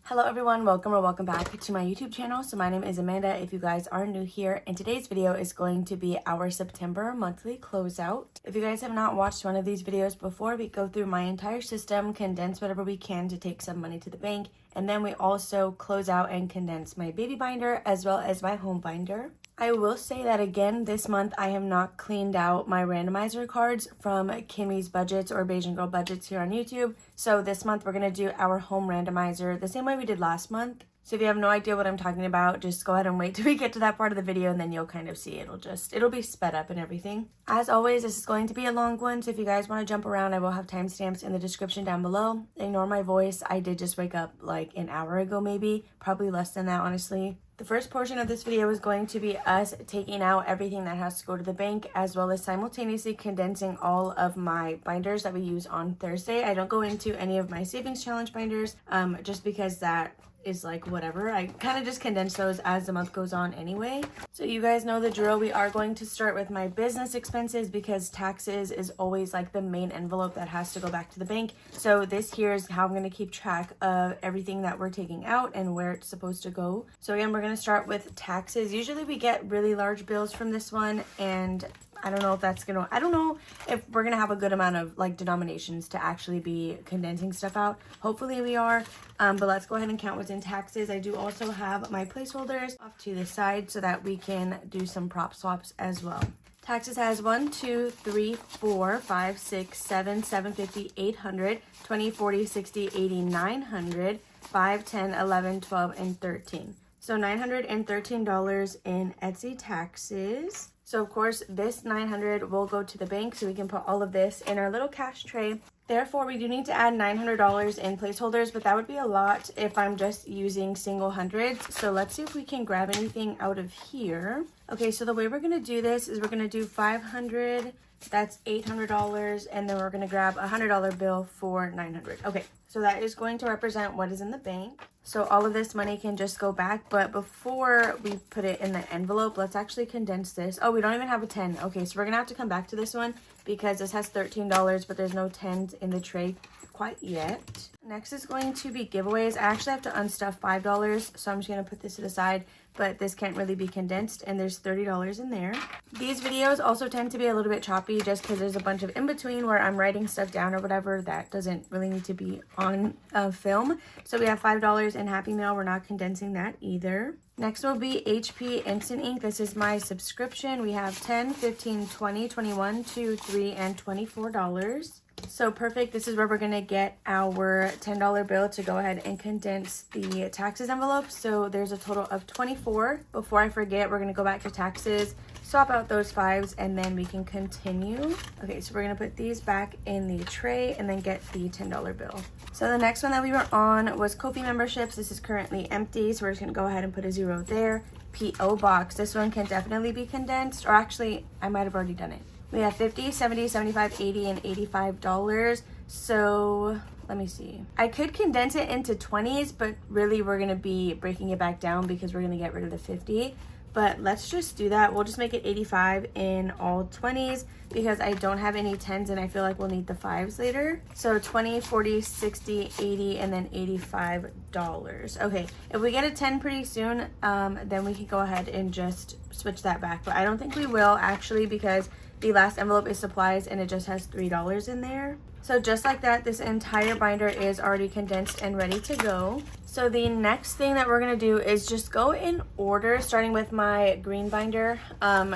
Hello everyone, welcome or welcome back to my YouTube channel. So my name is Amanda if you guys are new here, and today's video is going to be our September monthly closeout. If you guys have not watched one of these videos before, we go through my entire system, condense whatever we can to take some money to the bank, and then we also close out and condense my baby binder as well as my home binder. I will say that again, this month I have not cleaned out my randomizer cards from Kimmy's Budgets or Beijing Girl Budgets here on YouTube. So this month we're going to do our home randomizer the same way we did last month. So if you have no idea what I'm talking about, just go ahead and wait till we get to that part of the video and then you'll kind of see. It'll be sped up and everything. As always, this is going to be a long one, so if you guys want to jump around, I will have timestamps in the description down below. Ignore my voice. I did just wake up like an hour ago maybe, probably less than that honestly. The first portion of this video is going to be us taking out everything that has to go to the bank, as well as simultaneously condensing all of my binders that we use on Thursday. I don't go into any of my savings challenge binders just because that is like whatever. I kind of just condense those as the month goes on anyway. So you guys know the drill. We are going to start with my business expenses because taxes is always like the main envelope that has to go back to the bank. So this here is how I'm going to keep track of everything that we're taking out and where it's supposed to go. So again, we're going to start with taxes. Usually we get really large bills from this one, and I don't know if we're gonna have a good amount of like denominations to actually be condensing stuff out. Hopefully we are, but let's go ahead and count what's in taxes. I do also have my placeholders off to the side so that we can do some prop swaps as well. Taxes has 1, 2, 3, 4, 5, 6, 7, 750, 800, 20, 40, 60, 80, 900, 5, 10, 11, 12, and 13. So $913 in Etsy taxes. So of course this $900 will go to the bank so we can put all of this in our little cash tray. Therefore, we do need to add $900 in placeholders, but that would be a lot if I'm just using single hundreds. So let's see if we can grab anything out of here. Okay, so the way we're gonna do this is we're gonna do 500, that's $800, and then we're gonna grab a $100 bill for 900. Okay, so that is going to represent what is in the bank. So all of this money can just go back, but before we put it in the envelope, let's actually condense this. Oh, we don't even have a 10. Okay, so we're gonna have to come back to this one because this has $13, but there's no 10s in the tray quite yet. Next is going to be giveaways. I actually have to unstuff $5, so I'm just gonna put this to the side, but this can't really be condensed, and there's $30 in there. These videos also tend to be a little bit choppy just because there's a bunch of in between where I'm writing stuff down or whatever that doesn't really need to be on film. So we have $5 in Happy Meal. We're not condensing that either. Next will be HP Instant Ink. This is my subscription. We have 10, 15, 20, 21, 2, 3, and $24. So perfect. This is where we're going to get our $10 bill to go ahead and condense the taxes envelope. So there's a total of 24. Before I forget, we're going to go back to taxes, swap out those 5s, and then we can continue. Okay, so we're going to put these back in the tray and then get the $10 bill. So the next one that we were on was Ko-fi memberships. This is currently empty, so we're just going to go ahead and put a 0 there. P.O. box. This one can definitely be condensed, or actually, I might have already done it. We have 50, 70, 75, 80, and $85. So let me see. I could condense it into 20s, but really we're going to be breaking it back down because we're going to get rid of the 50. But let's just do that. We'll just make it 85 in all 20s because I don't have any 10s and I feel like we'll need the 5s later. So 20, 40, 60, 80, and then $85. Okay, if we get a 10 pretty soon, then we can go ahead and just switch that back. But I don't think we will actually because the last envelope is supplies and it just has $3 in there. So just like that, this entire binder is already condensed and ready to go. So the next thing that we're gonna do is just go in order, starting with my green binder.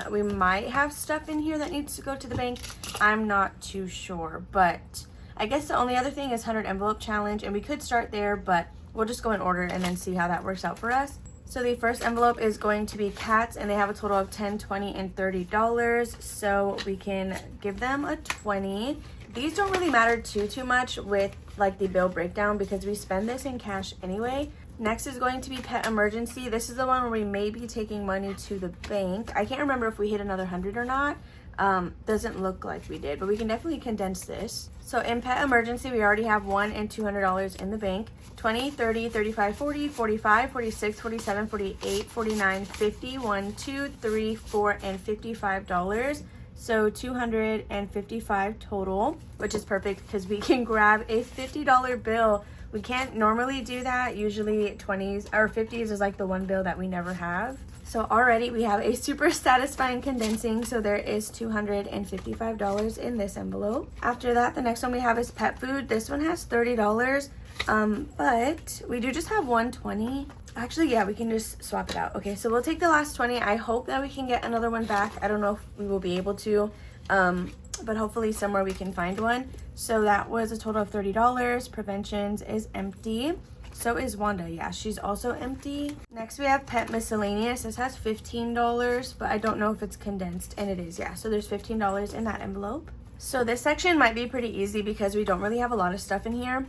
We might have stuff in here that needs to go to the bank. I'm not too sure, but I guess the only other thing is 100 envelope challenge, and we could start there, but we'll just go in order and then see how that works out for us. So the first envelope is going to be cats, and they have a total of $10, $20, and $30. So we can give them a 20. These don't really matter too much with like the bill breakdown because we spend this in cash anyway. Next is going to be pet emergency. This is the one where we may be taking money to the bank. I can't remember if we hit another 100 or not. Doesn't look like we did, but we can definitely condense this. So in pet emergency, we already have $100 and $200 in the bank. 20, 30, 35, 40, 45, 46, 47, 48, 49, 50, 1, 2, 3, 4, and $55. So $255 total, which is perfect because we can grab a $50 bill We can't normally do that. Usually 20s or 50s is like the one bill that we never have. So already we have a super satisfying condensing. So there is $255 in this envelope. After that, the next one we have is pet food. This one has $30. But we do just have 120. Actually, yeah, we can just swap it out. Okay, so we'll take the last 20. I hope that we can get another one back. I don't know if we will be able to, but hopefully somewhere we can find one. So that was a total of $30. Preventions is empty. So is Wanda. Yeah, she's also empty. Next we have pet miscellaneous. This has $15, but I don't know if it's condensed, and it is. Yeah, so there's $15 in that envelope. So this section might be pretty easy because we don't really have a lot of stuff in here.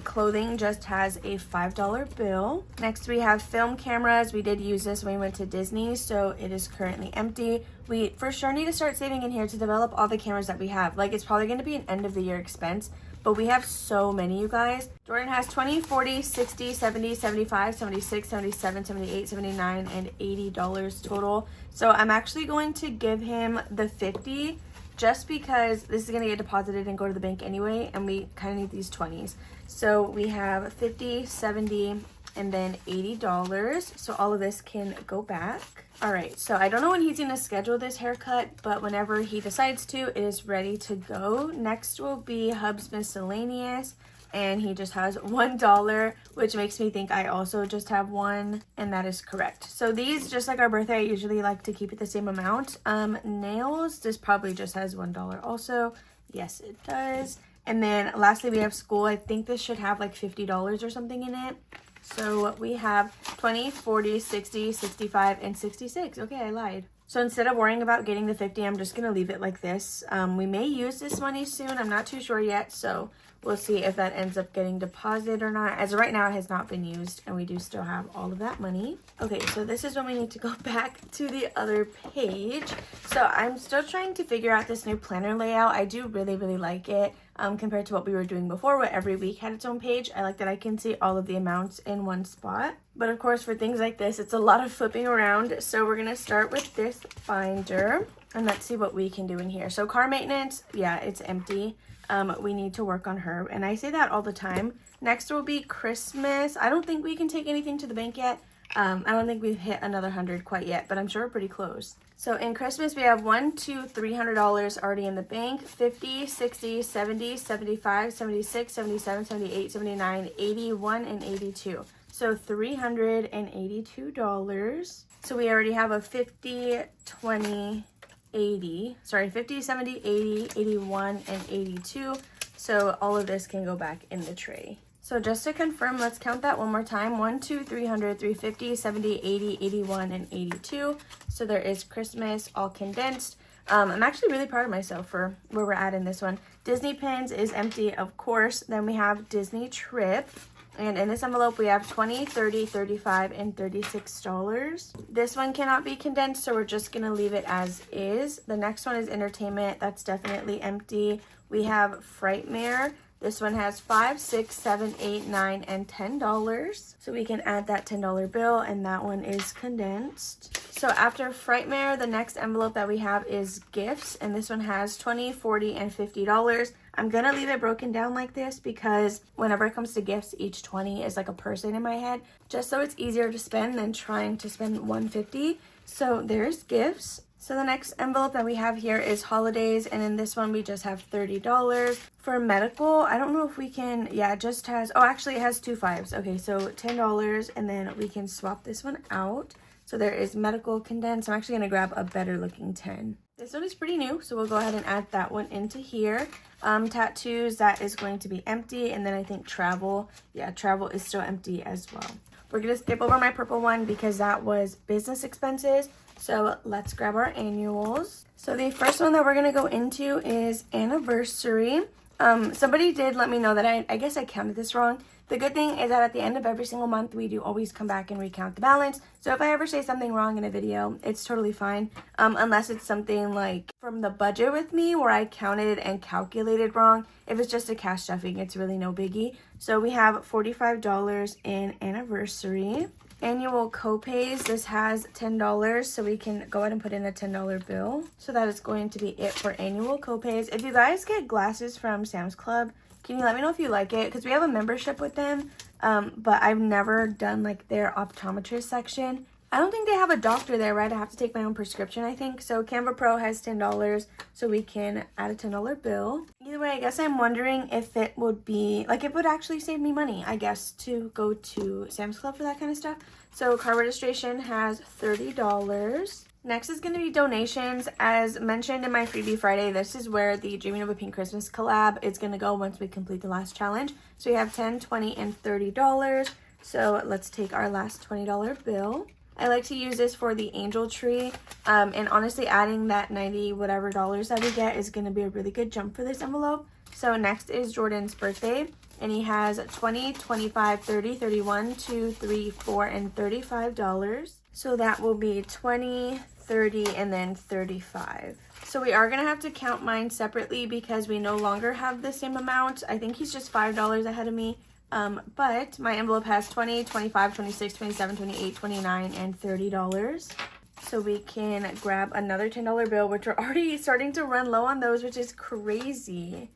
Clothing just has a $5 bill. Next we have film cameras. We did use this when we went to Disney, so it is currently empty. We for sure need to start saving in here to develop all the cameras that we have. Like, it's probably going to be an end of the year expense, but we have so many, you guys. Jordan has 20, 40, 60, 70, 75, 76, 77, 78, 79, and $80 total. So I'm actually going to give him the 50 just because this is going to get deposited and go to the bank anyway, and we kind of need these 20s. So we have 50, 70, and then $80. So all of this can go back. All right, so I don't know when he's going to schedule this haircut, but whenever he decides to, it is ready to go. Next will be Hub's Miscellaneous, and he just has $1, which makes me think I also just have one, and that is correct. So these, just like our birthday, I usually like to keep it the same amount. Nails, this probably just has $1 also. Yes, it does. And then lastly, we have school. I think this should have like $50 or something in it. So we have 20, 40, 60, 65, and 66. Okay, I lied. So instead of worrying about getting the 50, I'm just going to leave it like this. We may use this money soon. I'm not too sure yet. So we'll see if that ends up getting deposited or not. As of right now, it has not been used, and we do still have all of that money. Okay, so this is when we need to go back to the other page. So I'm still trying to figure out this new planner layout. I do really, really like it. Compared to what we were doing before, where every week had its own page. I like that I can see all of the amounts in one spot. But of course, for things like this, it's a lot of flipping around. So we're gonna start with this binder, and let's see what we can do in here. So car maintenance, yeah, it's empty. We need to work on her, and I say that all the time. Next will be Christmas. I don't think we can take anything to the bank yet. I don't think we've hit another 100 quite yet, but I'm sure we're pretty close. So in Christmas, we have $300 already in the bank. 50, 60, 70, 75, 76, 77, 78, 79, 81, and 82. So $382. So we already have a 50, 20, 80. Sorry, 50, 70, 80, 81, and 82. So all of this can go back in the tray. So just to confirm, let's count that one more time. 1, 2, 300, 350, 70, 80, 81, and 82. So there is Christmas, all condensed. I'm actually really proud of myself for where we're at in this one. Disney pins is empty, of course. Then we have Disney trip. And in this envelope, we have 20, 30, 35, and $36. This one cannot be condensed, so we're just going to leave it as is. The next one is entertainment. That's definitely empty. We have Frightmare. This one has 5, 6, 7, 8, 9, and $10. So we can add that $10 bill, and that one is condensed. So after Frightmare, the next envelope that we have is gifts, and this one has 20, 40, and $50. I'm gonna leave it broken down like this because whenever it comes to gifts, each 20 is like a person in my head, just so it's easier to spend than trying to spend $150. So there's gifts. So the next envelope that we have here is holidays, and in this one we just have $30. For medical, I don't know if we can, yeah, it just has, oh, actually it has 2 5s. Okay, so $10, and then we can swap this one out. So there is medical condensed. I'm actually gonna grab a better looking 10. This one is pretty new, so we'll go ahead and add that one into here. Tattoos, that is going to be empty, and then I think travel, yeah, travel is still empty as well. We're gonna skip over my purple one because that was business expenses. So let's grab our annuals. So the first one that we're gonna go into is anniversary. Somebody did let me know that I guess I counted this wrong. The good thing is that at the end of every single month, we do always come back and recount the balance. So if I ever say something wrong in a video, it's totally fine. Unless it's something like from the budget with me where I counted and calculated wrong. If it's just a cash stuffing, it's really no biggie. So we have $45 in anniversary. Annual copays, this has $10, so we can go ahead and put in a $10 bill. So that is going to be it for annual copays. If you guys get glasses from Sam's Club, Can you let me know if you like it? Because we have a membership with them, but I've never done like their optometrist section. I don't think they have a doctor there, right? I have to take my own prescription, I think. So Canva Pro has $10, so we can add a $10 bill. Either way, I guess I'm wondering if it would be, like it would actually save me money, I guess, to go to Sam's Club for that kind of stuff. So car registration has $30. Next is going to be donations. As mentioned in my Freebie Friday, this is where the Dreaming of a Pink Christmas collab is going to go once we complete the last challenge. So we have $10, $20, and $30. So let's take our last $20 bill. I like to use this for the angel tree, and honestly adding that 90 whatever dollars that we get is going to be a really good jump for this envelope. So next is Jordan's birthday, and he has $20, $25, $30, $31, $2, $3, $4, and $35. So that will be 20, 30, and then 35. So we are going to have to count mine separately because we no longer have the same amount. I think he's just $5 ahead of me. But my envelope has 20, 25, 26, 27, 28, 29, and $30. So we can grab another $10 bill, which we're already starting to run low on those, which is crazy.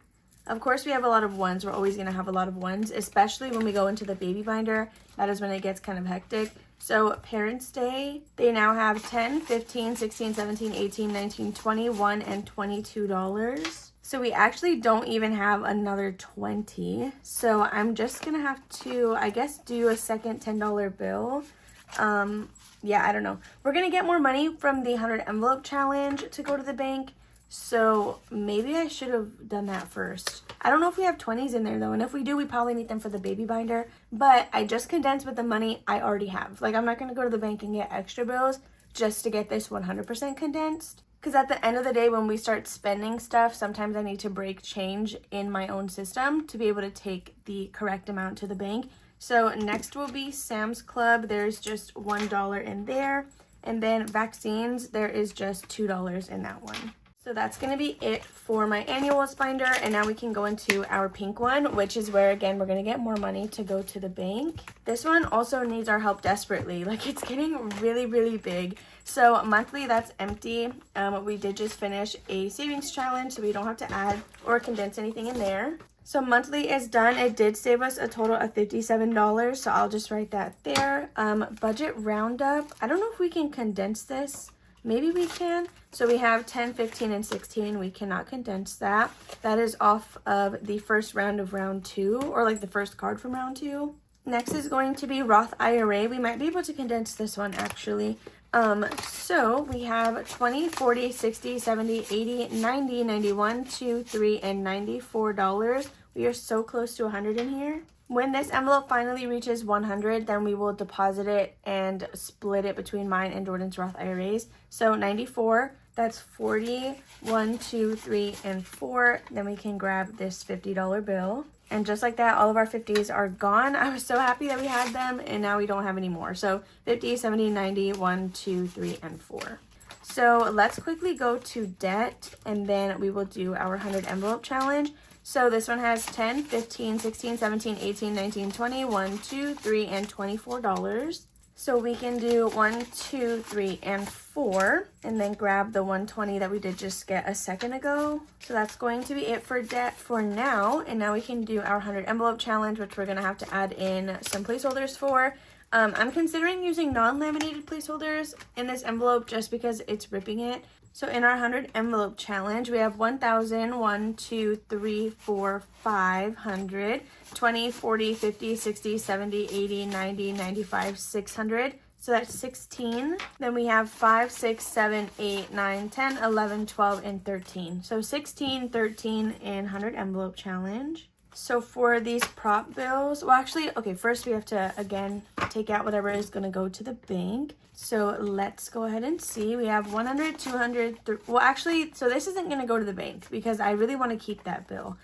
Of course, we have a lot of ones. We're always going to have a lot of ones, especially when we go into the baby binder. That is when it gets kind of hectic. So Parents' Day, they now have $10, $15, $16, $17, $18, $19, $21, and $22. So we actually don't even have another 20. So I'm just going to have to, I guess, do a second $10 bill. Yeah, I don't know. We're going to get more money from the 100 envelope challenge to go to the bank. So maybe I should have done that first. I don't know if we have 20s in there though. And if we do, we probably need them for the baby binder. But I just condensed with the money I already have. Like, I'm not going to go to the bank and get extra bills just to get this 100% condensed. Because at the end of the day, when we start spending stuff, sometimes I need to break change in my own system to be able to take the correct amount to the bank. So next will be Sam's Club. There's just $1 in there. And then vaccines, there is just $2 in that one. So that's going to be it for my annuals binder. And now we can go into our pink one, which is where, again, we're going to get more money to go to the bank. This one also needs our help desperately. Like, it's getting really, really big. So monthly, that's empty. We did just finish a savings challenge, so we don't have to add or condense anything in there. So monthly is done. It did save us a total of $57. So I'll just write that there. Budget roundup. I don't know if we can condense this. Maybe we can. So we have 10, 15, and 16. We cannot condense that. That is off of the first round of round 2, or like the first card from round 2. Next is going to be Roth IRA. We might be able to condense this one actually. So we have 20, 40, 60, 70, 80, 90, 91, 2, 3, and $94. We are so close to 100 in here. When this envelope finally reaches 100, then we will deposit it and split it between mine and Jordan's Roth IRAs. So 94, that's 40, 1, 2, 3, and 4. Then we can grab this $50 bill. And just like that, all of our 50s are gone. I was so happy that we had them, and now we don't have any more. So 50, 70, 90, 1, 2, 3, and 4. So let's quickly go to debt, and then we will do our 100 envelope challenge. So this one has 10, 15, 16, 17, 18, 19, 20, 1, 2, 3, and $24. So we can do 1, 2, 3, and 4, and then grab the 120 that we did just get a second ago. So that's going to be it for debt for now. And now we can do our 100 envelope challenge, which we're going to have to add in some placeholders for. I'm considering using non-laminated placeholders in this envelope just because it's ripping it. So in our 100 envelope challenge, we have 1,000, 1, 2, 3, 4, 500, 20, 40, 50, 60, 70, 80, 90, 95, 600. So that's 16. Then we have 5, 6, 7, 8, 9, 10, 11, 12, and 13. So 16, 13 in 100 envelope challenge. So for these prop bills, well actually, okay, first we have to, again, take out whatever is going to go to the bank. So let's go ahead and see. We have 100, 200, well actually, so this isn't going to go to the bank because I really want to keep that bill.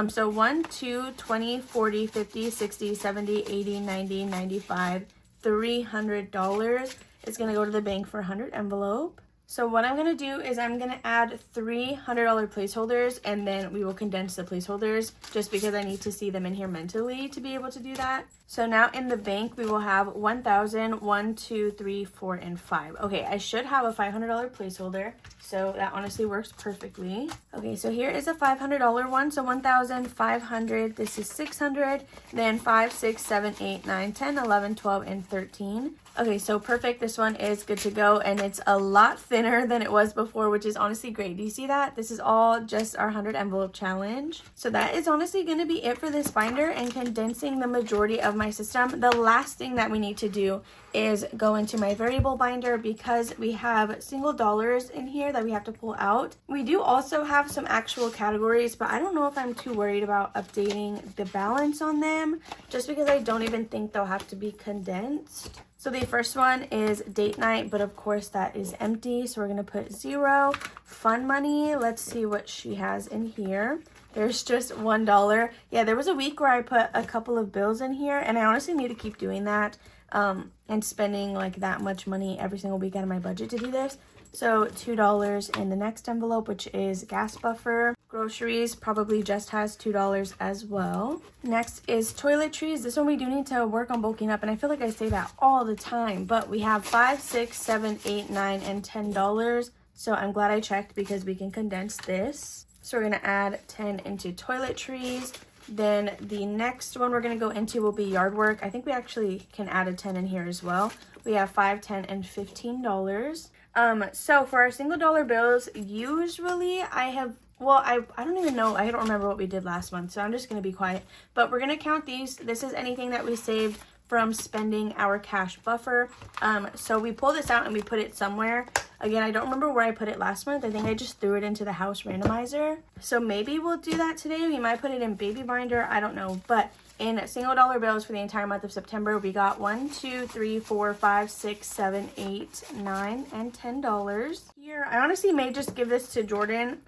So 1, 2, 20, 40, 50, 60, 70, 80, 90, 95, $300 is going to go to the bank for 100 envelope. So what I'm going to do is I'm going to add $300 placeholders, and then we will condense the placeholders just because I need to see them in here mentally to be able to do that. So now in the bank, we will have 1,000, 1, 2, 3, 4, and 5. Okay, I should have a $500 placeholder, so that honestly works perfectly. Okay, so here is a $500 one, so 1,500, this is 600, then 5, 6, 7, 8, 9, 10, 11, 12, and 13. Okay, so perfect. This one is good to go, and it's a lot thinner than it was before, which is honestly great. Do you see that? This is all just our 100 envelope challenge. So that is honestly going to be it for this binder and condensing the majority of my system. The last thing that we need to do is go into my variable binder because we have single dollars in here that we have to pull out. We do also have some actual categories, but I don't know if I'm too worried about updating the balance on them just because I don't even think they'll have to be condensed. So the first one is date night, but of course that is empty. So we're going to put 0. Fun money. Let's see what she has in here. There's just $1. Yeah, there was a week where I put a couple of bills in here, and I honestly need to keep doing that and spending like that much money every single week out of my budget to do this. So $2 in the next envelope, which is gas buffer. Groceries probably just has $2 as well. Next is toiletries. This one we do need to work on bulking up, and I feel like I say that all the time, but we have $5, 6, 7, 8, 9, and $10. So I'm glad I checked because we can condense this. So we're gonna add 10 into toiletries. Then the next one we're gonna go into will be yard work. I think we actually can add a 10 in here as well. We have 5, 10, and $15. So for our single dollar bills, usually I don't even know. I don't remember what we did last month, so I'm just going to be quiet. But we're going to count these. This is anything that we saved from spending our cash buffer. So we pull this out and we put it somewhere. Again, I don't remember where I put it last month. I think I just threw it into the house randomizer. So maybe we'll do that today. We might put it in baby binder. I don't know. But in single dollar bills for the entire month of September, we got 1, 2, 3, 4, 5, 6, 7, 8, 9, and $10. Here, I honestly may just give this to Jordan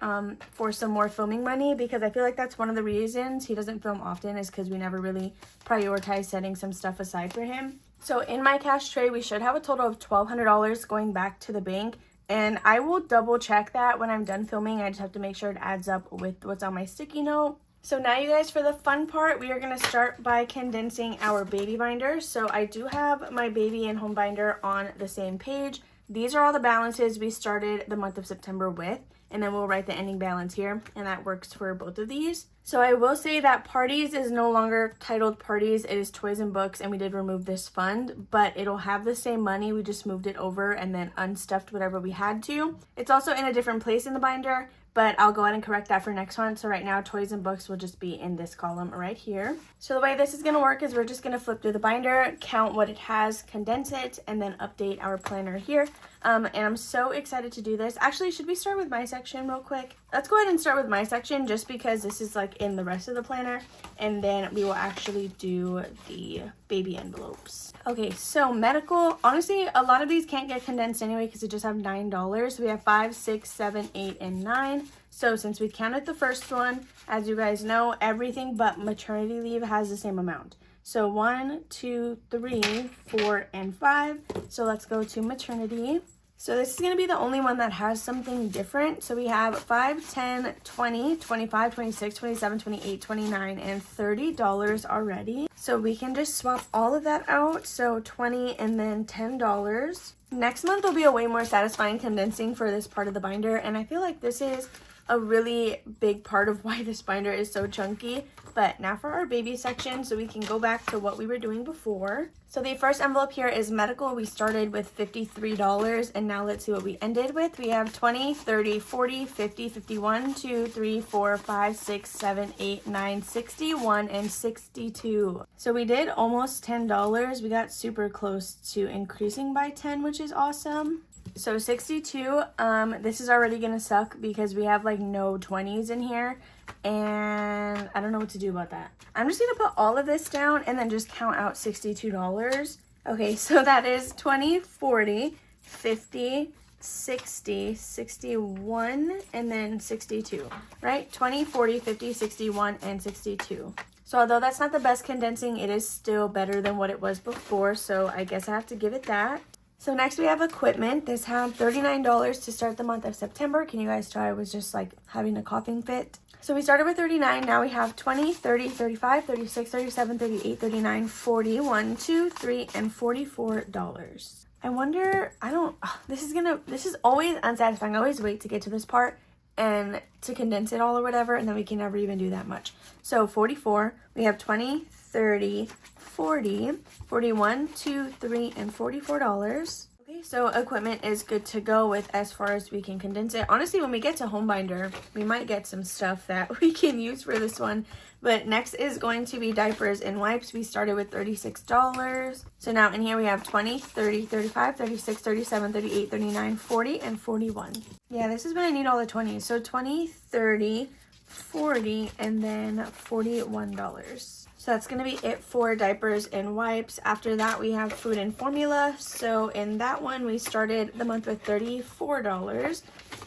for some more filming money because I feel like that's one of the reasons he doesn't film often is because we never really prioritize setting some stuff aside for him. So in my cash tray, we should have a total of $1,200 going back to the bank. And I will double check that when I'm done filming. I just have to make sure it adds up with what's on my sticky note. So now you guys, for the fun part, we are going to start by condensing our baby binder. So I do have my baby and home binder on the same page. These are all the balances we started the month of September with, and then we'll write the ending balance here, and that works for both of these. So I will say that parties is no longer titled parties, it is toys and books, and we did remove this fund, but it'll have the same money, we just moved it over and then unstuffed whatever we had to. It's also in a different place in the binder, but I'll go ahead and correct that for next one. So right now, toys and books will just be in this column right here. So the way this is gonna work is we're just gonna flip through the binder, count what it has, condense it, and then update our planner here. And I'm so excited to do this. Actually, should we start with my section real quick? Let's go ahead and start with my section just because this is like in the rest of the planner, and then we will actually do the baby envelopes. Okay, so medical, honestly, a lot of these can't get condensed anyway because they just have $9. So we have 5, 6, 7, 8, and 9. So since we counted the first one, as you guys know, everything but maternity leave has the same amount. So 1, 2, 3, 4, and 5. So let's go to maternity. So this is going to be the only one that has something different. So we have 5, 10, 20, 25, 26, 27, 28, 29, and $30 already. So we can just swap all of that out. So 20 and then $10. Next month will be a way more satisfying condensing for this part of the binder. And I feel like this is a really big part of why this binder is so chunky. But now for our baby section, so we can go back to what we were doing before. So the first envelope here is medical. We started with $53, and now let's see what we ended with. We have 20, 30, 40, 50, 51, 2, 3, 4, 5, 6, 7, 8, 9, 61, and 62. So we did almost $10. We got super close to increasing by 10, which is awesome. So 62, this is already gonna suck because we have like no 20s in here, and I don't know what to do about that. I'm just gonna put all of this down and then just count out $62. Okay, so that is 20, 40, 50, 60, 61, and then 62, right? 20, 40, 50, 61, and 62. So although that's not the best condensing, it is still better than what it was before, so I guess I have to give it that. So next we have equipment. This had $39 to start the month of September. Can you guys tell I was just like having a coughing fit? So we started with $39. Now we have $20, $30, $35, $36, $37, $38, $39, $40, $1, $2, $3, and $44. I wonder, this is always unsatisfying. I always wait to get to this part and to condense it all or whatever, and then we can never even do that much. So 44, we have 20, 30, 40, 41, 2, 3, and $44. Okay, so equipment is good to go with as far as we can condense it. Honestly, when we get to home binder, we might get some stuff that we can use for this one. But next is going to be diapers and wipes. We started with $36. So now in here we have 20, 30, 35, 36, 37, 38, 39, 40, and 41. Yeah, this is when I need all the 20s. So 20, 30, 40, and then $41. So that's going to be it for diapers and wipes. After that, we have food and formula. So in that one, we started the month with $34.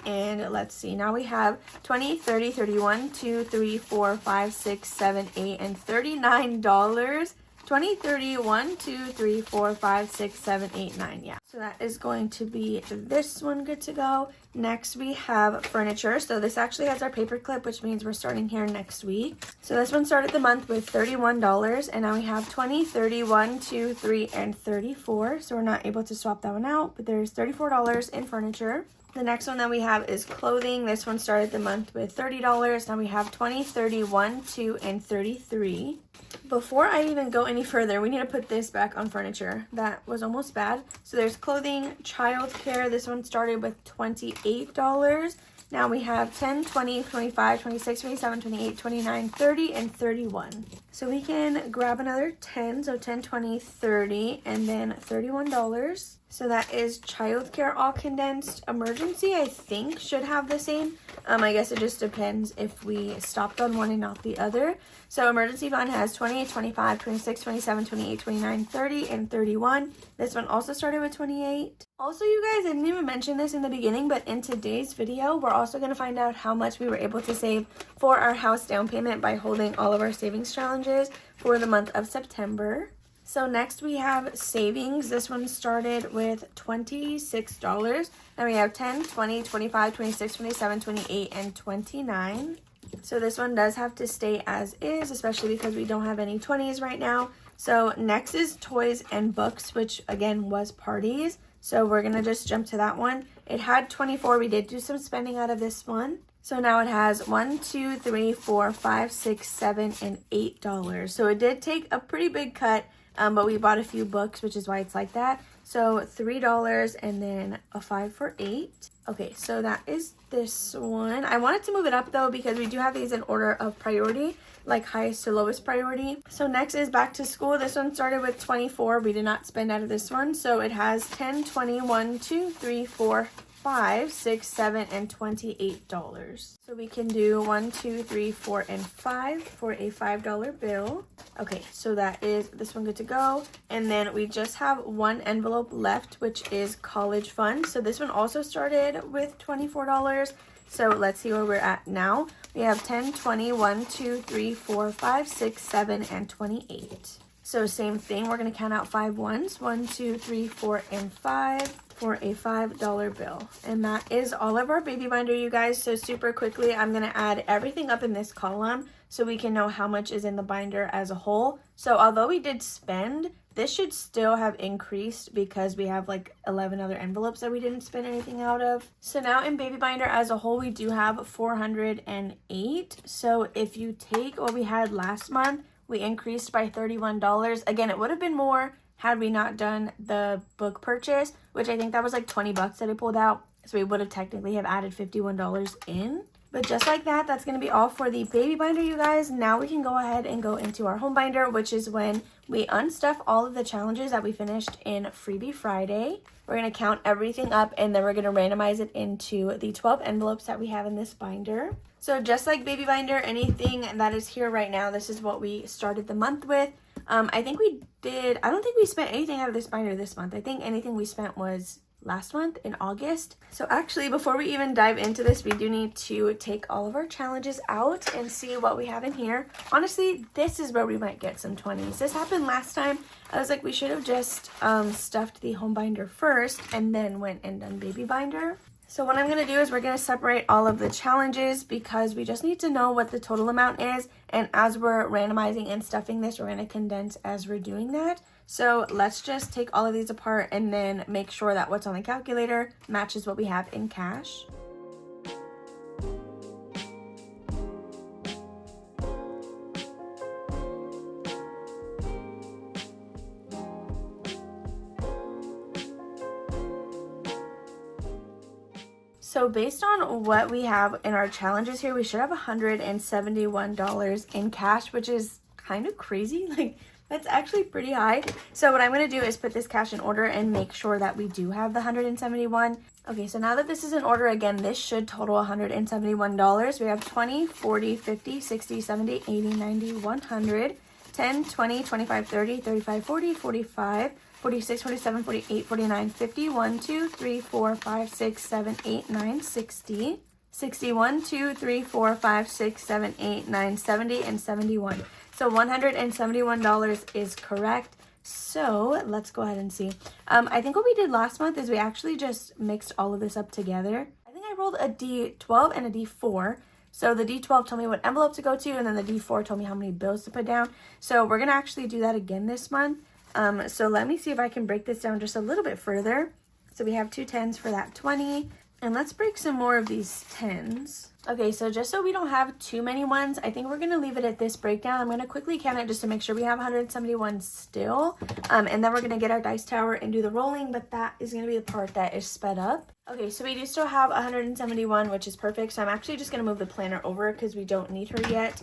And let's see, now we have 20, 30, 31, 2, 3, 4, 5, 6, 7, 8, and $39. 20, 30, 1, 2, 3, 4, 5, 6, 7, 8, 9. Yeah. So that is going to be this one good to go. Next we have furniture. So this actually has our paper clip, which means we're starting here next week. So this one started the month with $31, and now we have 20, 30, 1, 2, 3, and 34. So we're not able to swap that one out, but there's $34 in furniture. The next one that we have is clothing. This one started the month with $30. Now we have 20, 30, 1, 2, and 33. Before I even go any further, we need to put this back on furniture. That was almost bad. So there's clothing, childcare. This one started with $28. Now we have 10, 20, 25, 26, 27, 28, 29, 30, and 31. So we can grab another 10. So 10, 20, 30, and then $31. So that is childcare all condensed. Emergency, I think, should have the same. I guess it just depends if we stopped on one and not the other. So emergency fund has 20, 25, 26, 27, 28, 29, 30, and 31. This one also started with 28. Also, you guys, I didn't even mention this in the beginning, but in today's video, we're also going to find out how much we were able to save for our house down payment by holding all of our savings challenges for the month of September. So next we have savings. This one started with $26. Then we have 10, 20, 25, 26, 27, 28, and 29. So this one does have to stay as is, especially because we don't have any 20s right now. So next is toys and books, which again was parties. So we're going to just jump to that one. It had 24. We did do some spending out of this one. So now it has 1, 2, 3, 4, 5, 6, 7, and $8. So it did take a pretty big cut. But we bought a few books, which is why it's like that. So $3 and then a 5 for $8. Okay, so that is this one. I wanted to move it up though because we do have these in order of priority, like highest to lowest priority. So next is back to school. This one started with 24. We did not spend out of this one. So it has 10, 20, 1, 2, 3, 4, 5, 6, 7, and $28. So we can do 1, 2, 3, 4, and 5 for a $5 bill. Okay, so that is this one good to go. And then we just have one envelope left, which is college fund. So this one also started with $24. So let's see where we're at now. We have 10, 20, 1, 2, 3, 4, 5, 6, 7, and 28. So same thing, we're going to count out 5 ones. 1, 2, 3, 4, and 5 for a $5 bill. And that is all of our baby binder, you guys. So super quickly, I'm going to add everything up in this column so we can know how much is in the binder as a whole. So although we did spend, this should still have increased because we have like 11 other envelopes that we didn't spend anything out of. So now in baby binder as a whole, we do have 408. So if you take what we had last month, we increased by $31. Again, it would have been more had we not done the book purchase, which I think that was like 20 bucks that I pulled out. So we would have technically have added $51 in. But just like that, that's going to be all for the baby binder, you guys. Now we can go ahead and go into our home binder, which is when we unstuff all of the challenges that we finished in Freebie Friday. We're going to count everything up, and then we're going to randomize it into the 12 envelopes that we have in this binder. So just like baby binder, anything that is here right now, this is what we started the month with. I don't think we spent anything out of this binder this month. I think anything we spent was last month in August. So actually, before we even dive into this, we do need to take all of our challenges out and see what we have in here. Honestly, this is where we might get some 20s. This happened last time. I was like, we should have just stuffed the home binder first and then went and done baby binder. So what I'm going to do is we're going to separate all of the challenges because we just need to know what the total amount is. And as we're randomizing and stuffing this, we're going to condense as we're doing that. So let's just take all of these apart and then make sure that what's on the calculator matches what we have in cash. So based on what we have in our challenges here, we should have $171 in cash, which is kind of crazy. Like, that's actually pretty high. So what I'm going to do is put this cash in order and make sure that we do have the 171. Okay, so now that this is in order, again, this should total $171. We have 20, 40, 50, 60, 70, 80, 90, 100, 10, 20, 25, 30, 35, 40, 45, 46, 47, 48, 49, 50, 1, 2, 3, 4, 5, 6, 7, 8, 9, 60, 61, 2, 3, 4, 5, 6, 7, 8, 9, 70, and 71. So $171 is correct. So let's go ahead and see. I think what we did last month is we actually just mixed all of this up together. I think I rolled a D12 and a D4. So the D12 told me what envelope to go to, and then the D4 told me how many bills to put down. So we're going to actually do that again this month. So let me see if I can break this down just a little bit further. So we have 2 10s for that 20. And let's break some more of these 10s. Okay, so just so we don't have too many ones, I think we're going to leave it at this breakdown. I'm going to quickly count it just to make sure we have 171 still. And then we're going to get our dice tower and do the rolling, but that is going to be the part that is sped up. Okay, so we do still have 171, which is perfect. So I'm actually just going to move the planner over because we don't need her yet.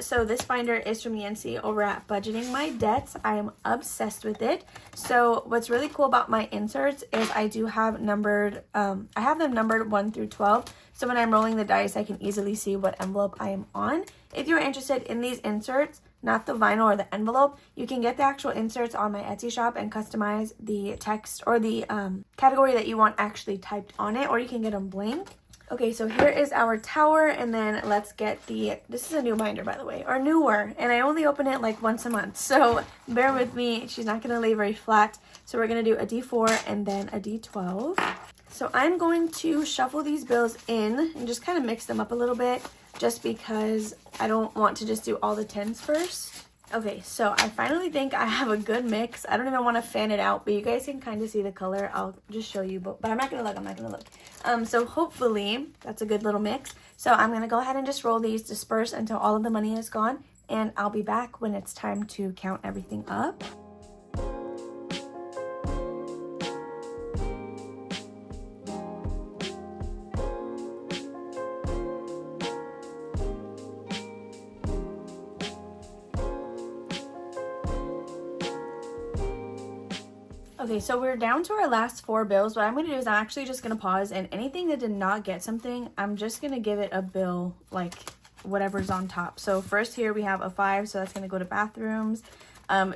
So this binder is from Yancy over at Budgeting My Debts. I am obsessed with it. So what's really cool about my inserts is I do have numbered, I have them numbered 1 through 12. So when I'm rolling the dice, I can easily see what envelope I am on. If you're interested in these inserts, not the vinyl or the envelope, you can get the actual inserts on my Etsy shop and customize the text or the category that you want actually typed on it, or you can get them blank. Okay, so here is our tower, and then let's get this is a new binder, by the way, or newer, and I only open it like once a month, so bear with me. She's not going to lay very flat, so we're going to do a D4 and then a D12. So I'm going to shuffle these bills in and just kind of mix them up a little bit, just because I don't want to just do all the 10s first. Okay, so I finally think I have a good mix. I don't even want to fan it out, but you guys can kind of see the color. I'll just show you, but I'm not going to look, So hopefully that's a good little mix. So I'm going to go ahead and just roll these, disperse until all of the money is gone, and I'll be back when it's time to count everything up. Okay, so we're down to our last 4 bills. What I'm going to do is I'm actually just going to pause, and anything that did not get something, I'm just going to give it a bill, like whatever's on top. So first here we have a 5, so that's going to go to bathrooms.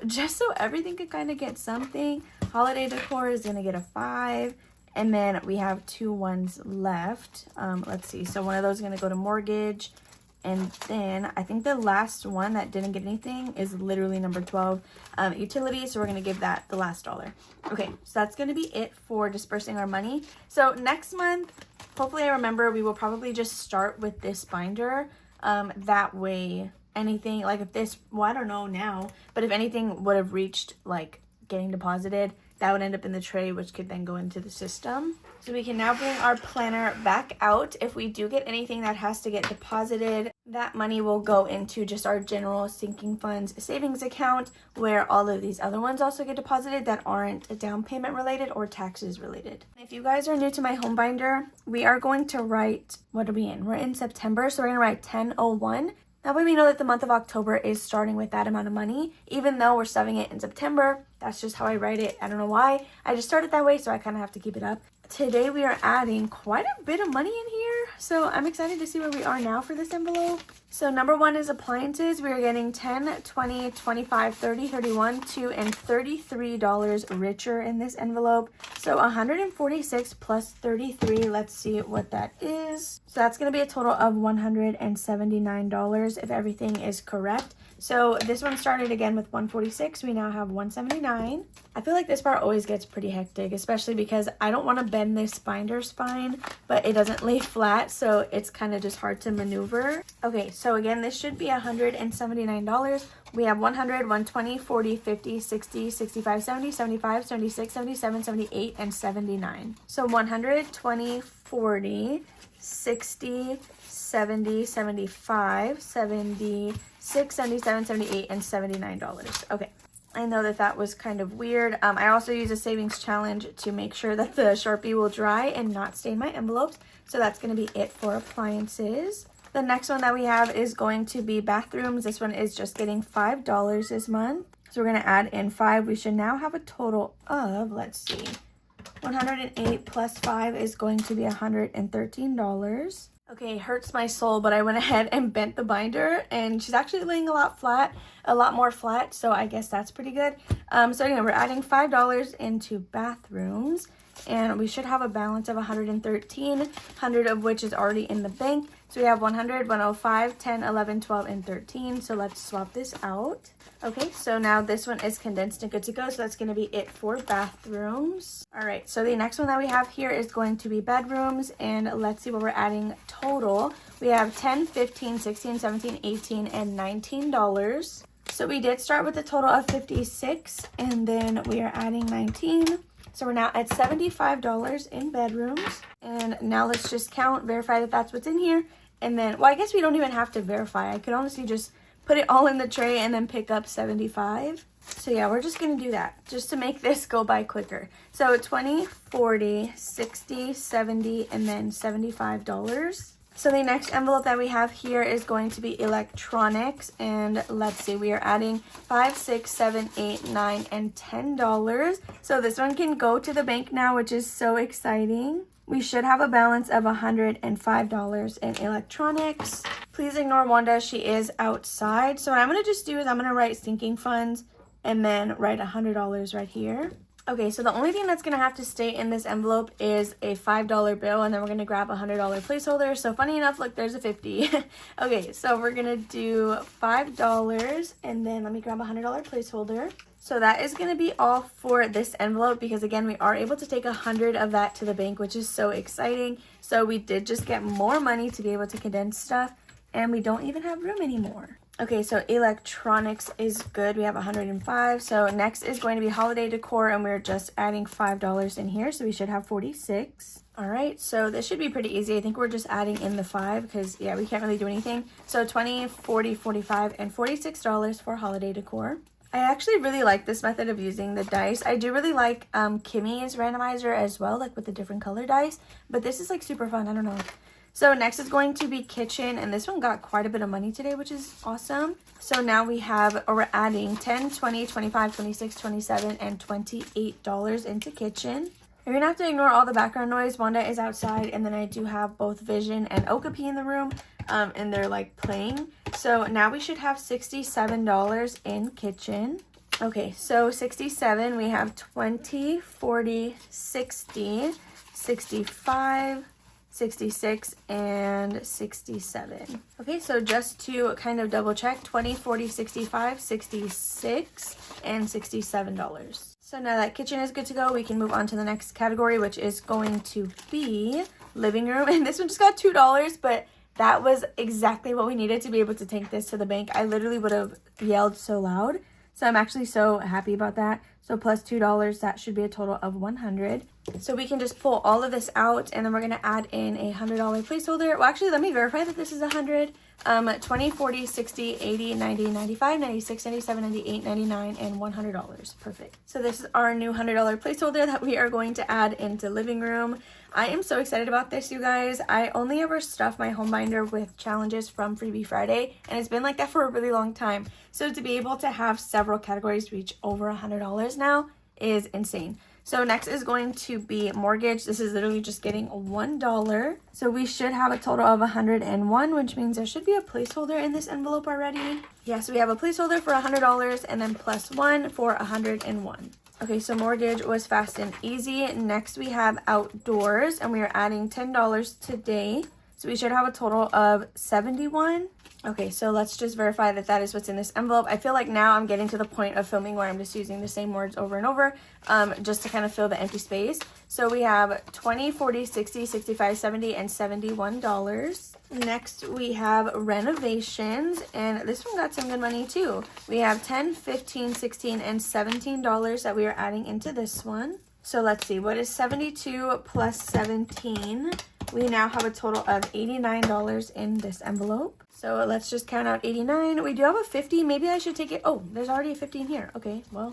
Just so everything could kind of get something. Holiday decor is going to get a 5, and then we have 2 1s left. Let's see, so one of those is going to go to mortgage. And then I think the last one that didn't get anything is literally number 12, utilities. So we're going to give that the last $1. Okay, so that's going to be it for dispersing our money. So next month, hopefully I remember, we will probably just start with this binder. That way anything, like if this, well, I don't know now, but if anything would have reached like getting deposited, that would end up in the tray, which could then go into the system. So we can now bring our planner back out. If we do get anything that has to get deposited, that money will go into just our general sinking funds savings account, where all of these other ones also get deposited that aren't down payment related or taxes related. If you guys are new to my home binder, we are going to write, what are we in? We're in September, so we're gonna write 10/01. That way we know that the month of October is starting with that amount of money. Even though we're stuffing it in September, That's just how I write it. I don't know why. I just started that way, so I kind of have to keep it up. Today we are adding quite a bit of money in here, so I'm excited to see where we are now for this envelope. So number one is appliances. We are getting $10, $20, $25, $30, $31, $2, and $33 richer in this envelope. So 146 plus 33, let's see what that is. So that's going to be a total of $179 if everything is correct. So this one started again with 146. We now have 179. I feel like this part always gets pretty hectic, especially because I don't want to bend this binder spine, but it doesn't lay flat, so it's kind of just hard to maneuver. Okay, so again, this should be $179. We have 100, 120, 40, 50, 60, 65, 70, 75, 76, 77, 78, and 79. So 100, 20, 40, 60, 70, 75, 76, 77, 78, and $79. Okay. I know that was kind of weird. I also use a savings challenge to make sure that the Sharpie will dry and not stain my envelopes. So that's going to be it for appliances. The next one that we have is going to be bathrooms. This one is just getting $5 this month. So we're going to add in 5. We should now have a total of, let's see, 108 plus 5 is going to be $113. Okay, hurts my soul, but I went ahead and bent the binder, and she's actually laying a lot more flat, so I guess that's pretty good. So anyway, we're adding $5 into bathrooms, and we should have a balance of 113, 100 of which is already in the bank. So we have 100, 105, 10, 11, 12, and 13. So let's swap this out. Okay, so now this one is condensed and good to go. So that's going to be it for bathrooms. All right, so the next one that we have here is going to be bedrooms. And let's see what we're adding total. We have 10, 15, 16, 17, 18, and $19. So we did start with a total of 56, and then we are adding 19. So we're now at $75 in bedrooms. And now let's just count, verify that that's what's in here. And then, well, I guess we don't even have to verify. I could honestly just put it all in the tray and then pick up 75. So yeah, we're just going to do that just to make this go by quicker. So 20, 40, 60, 70, and then $75. So the next envelope that we have here is going to be electronics. And let's see, we are adding 5, 6, 7, 8, 9, and $10. So this one can go to the bank now, which is so exciting. We should have a balance of $105 in electronics. Please ignore Wanda, she is outside. So what I'm going to just do is I'm going to write sinking funds and then write $100 right here. Okay, so the only thing that's going to have to stay in this envelope is a $5 bill, and then we're going to grab a $100 placeholder. So funny enough, look, there's a 50. Okay, so we're going to do $5, and then let me grab a $100 placeholder. So that is going to be all for this envelope because, again, we are able to take 100 of that to the bank, which is so exciting. So we did just get more money to be able to condense stuff, and we don't even have room anymore. Okay, so electronics is good. We have 105. So next is going to be holiday decor, and we're just adding $5 in here. So we should have 46. All right, so this should be pretty easy. I think we're just adding in the 5 because, yeah, we can't really do anything. So 20, 40, 45, and $46 for holiday decor. I actually really like this method of using the dice. I do really like Kimmy's randomizer as well, like with the different color dice. But this is like super fun. I don't know. So next is going to be kitchen, and this one got quite a bit of money today, which is awesome. So now we have, or we're adding 10, 20, 25, 26, 27, and $28 into kitchen. You're going to have to ignore all the background noise. Wanda is outside, and then I do have both Vision and Okapi in the room, and they're like playing. So now we should have $67 in kitchen. Okay, so 67, we have 20, 40, 60, 65, 66, and 67. Okay, so just to kind of double check, 20, 40, 65, 66, and $67. So now that kitchen is good to go, we can move on to the next category, which is going to be living room. And this one just got $2, but that was exactly what we needed to be able to take this to the bank. I literally would have yelled so loud. So I'm actually so happy about that. So plus $2, that should be a total of $100. So we can just pull all of this out, and then we're going to add in a $100 placeholder. Well, actually, let me verify that this is 100. 20, 40, 60, 80, 90, 95, 96, 97, 98, 99, and $100. Perfect. So this is our new $100 placeholder that we are going to add into living room. I am so excited about this, you guys. I only ever stuff my home binder with challenges from Freebie Friday, and it's been like that for a really long time. So to be able to have several categories reach over $100 now is insane. So next is going to be mortgage. This is literally just getting $1. So we should have a total of 101, which means there should be a placeholder in this envelope already. Yeah, so we have a placeholder for $100 and then plus 1 for 101. Okay, so mortgage was fast and easy. Next we have outdoors, and we are adding $10 today. So we should have a total of 71. Okay, so let's just verify that that is what's in this envelope. I feel like now I'm getting to the point of filming where I'm just using the same words over and over, just to kind of fill the empty space. So we have 20, 40, 60, 65, 70, and $71. Next, we have renovations, and this one got some good money too. We have 10, 15, 16, and $17 that we are adding into this one. So let's see, what is 72 plus 17? We now have a total of $89 in this envelope. So let's just count out 89. We do have a 50. Maybe I should take it. Oh, there's already a 50 in here. Okay, well,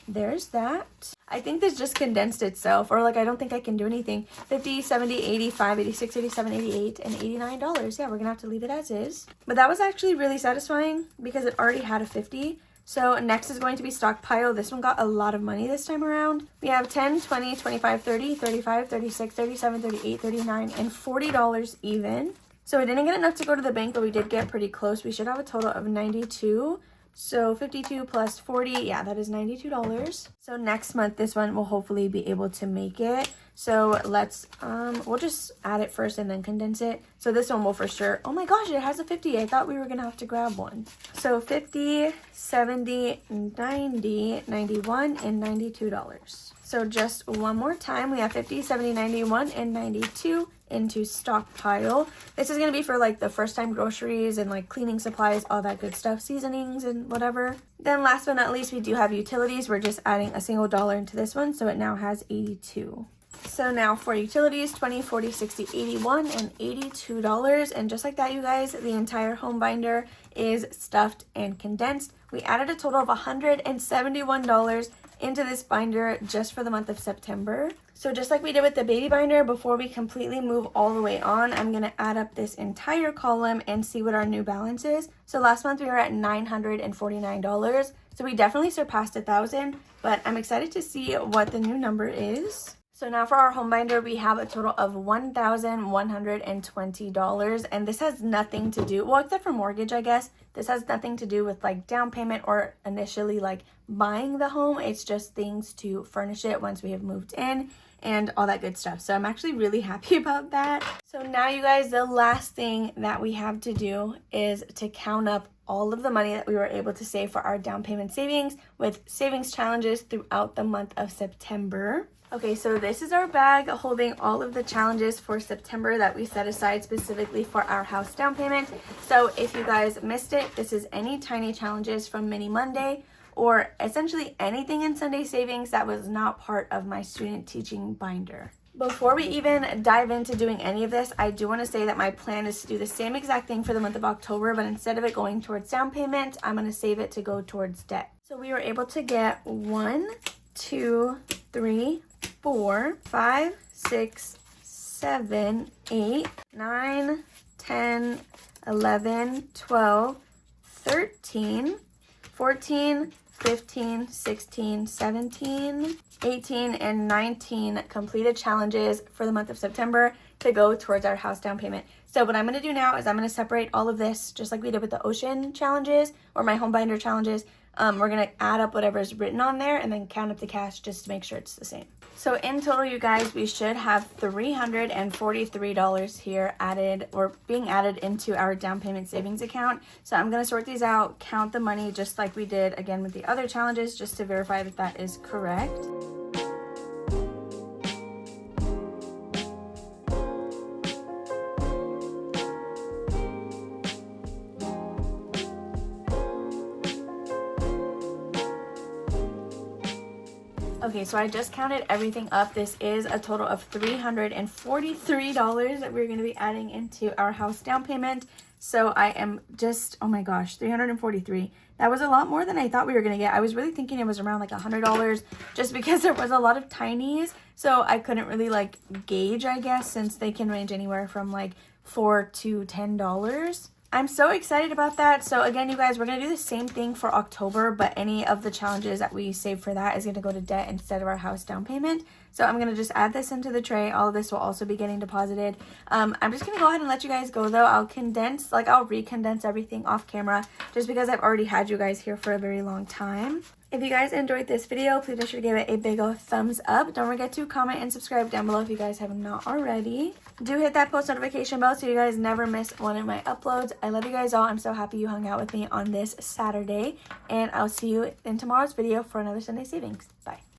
there's that. I think this just condensed itself, or like I don't think I can do anything. 50, 70, 85, 86, 87, 88, and $89. Yeah, we're gonna have to leave it as is. But that was actually really satisfying because it already had a 50. So next is going to be stockpile. This one got a lot of money this time around. We have 10, 20, 25, 30, 35, 36, 37, 38, 39, and $40 even. So we didn't get enough to go to the bank, but we did get pretty close. We should have a total of 92. So 52 plus 40, yeah, that is $92. So next month, this one will hopefully be able to make it. So let's, we'll just add it first and then condense it. So this one will for sure, oh my gosh, it has a 50. I thought we were gonna have to grab one. So 50, 70, 90, 91, and $92. So just one more time, we have 50, 70, 91, and 92 into stockpile. This is going to be for like the first time groceries and like cleaning supplies, all that good stuff, seasonings and whatever. Then last but not least, we do have utilities. We're just adding a single dollar into this one, so it now has 82. So now for utilities, 20, 40, 60, 81, and $82. And just like that, you guys, the entire home binder is stuffed and condensed. We added a total of $171 into this binder just for the month of September. So just like we did with the baby binder, before we completely move all the way on, I'm going to add up this entire column and see what our new balance is. So last month we were at $949. So we definitely surpassed 1,000, but I'm excited to see what the new number is. So now for our home binder, we have a total of $1,120, and this has nothing to do, well, except for mortgage, I guess. This has nothing to do with like down payment or initially like buying the home. It's just things to furnish it once we have moved in and all that good stuff. So I'm actually really happy about that. So now you guys, the last thing that we have to do is to count up all of the money that we were able to save for our down payment savings with savings challenges throughout the month of September. Okay, so this is our bag holding all of the challenges for September that we set aside specifically for our house down payment. So if you guys missed it, this is any tiny challenges from Mini Monday or essentially anything in Sunday savings that was not part of my student teaching binder. Before we even dive into doing any of this, I do want to say that my plan is to do the same exact thing for the month of October, but instead of it going towards down payment, I'm going to save it to go towards debt. So we were able to get 1, 2, 3, 4, 5, 6, 7, 8, 9, 10, 11, 12, 13, 14, 15, 16, 17, 18, and 19 completed challenges for the month of September to go towards our house down payment. So what I'm going to do now is I'm going to separate all of this just like we did with the ocean challenges or my home binder challenges. We're going to add up whatever is written on there and then count up the cash just to make sure it's the same. So in total, you guys, we should have $343 here added or being added into our down payment savings account. So I'm going to sort these out, count the money just like we did again with the other challenges just to verify that that is correct. Okay, so I just counted everything up. This is a total of $343 that we're going to be adding into our house down payment. So I am just, oh my gosh, $343. That was a lot more than I thought we were going to get. I was really thinking it was around like $100 just because there was a lot of tinies. So I couldn't really like gauge, I guess, since they can range anywhere from like $4 to $10. I'm so excited about that. So again, you guys, we're going to do the same thing for October, but any of the challenges that we save for that is going to go to debt instead of our house down payment. So I'm going to just add this into the tray. All of this will also be getting deposited. I'm just going to go ahead and let you guys go though. I'll recondense everything off camera just because I've already had you guys here for a very long time. If you guys enjoyed this video, please make sure to give it a big old thumbs up. Don't forget to comment and subscribe down below if you guys have not already. Do hit that post notification bell so you guys never miss one of my uploads. I love you guys all. I'm so happy you hung out with me on this Saturday. And I'll see you in tomorrow's video for another Sunday Savings. Bye.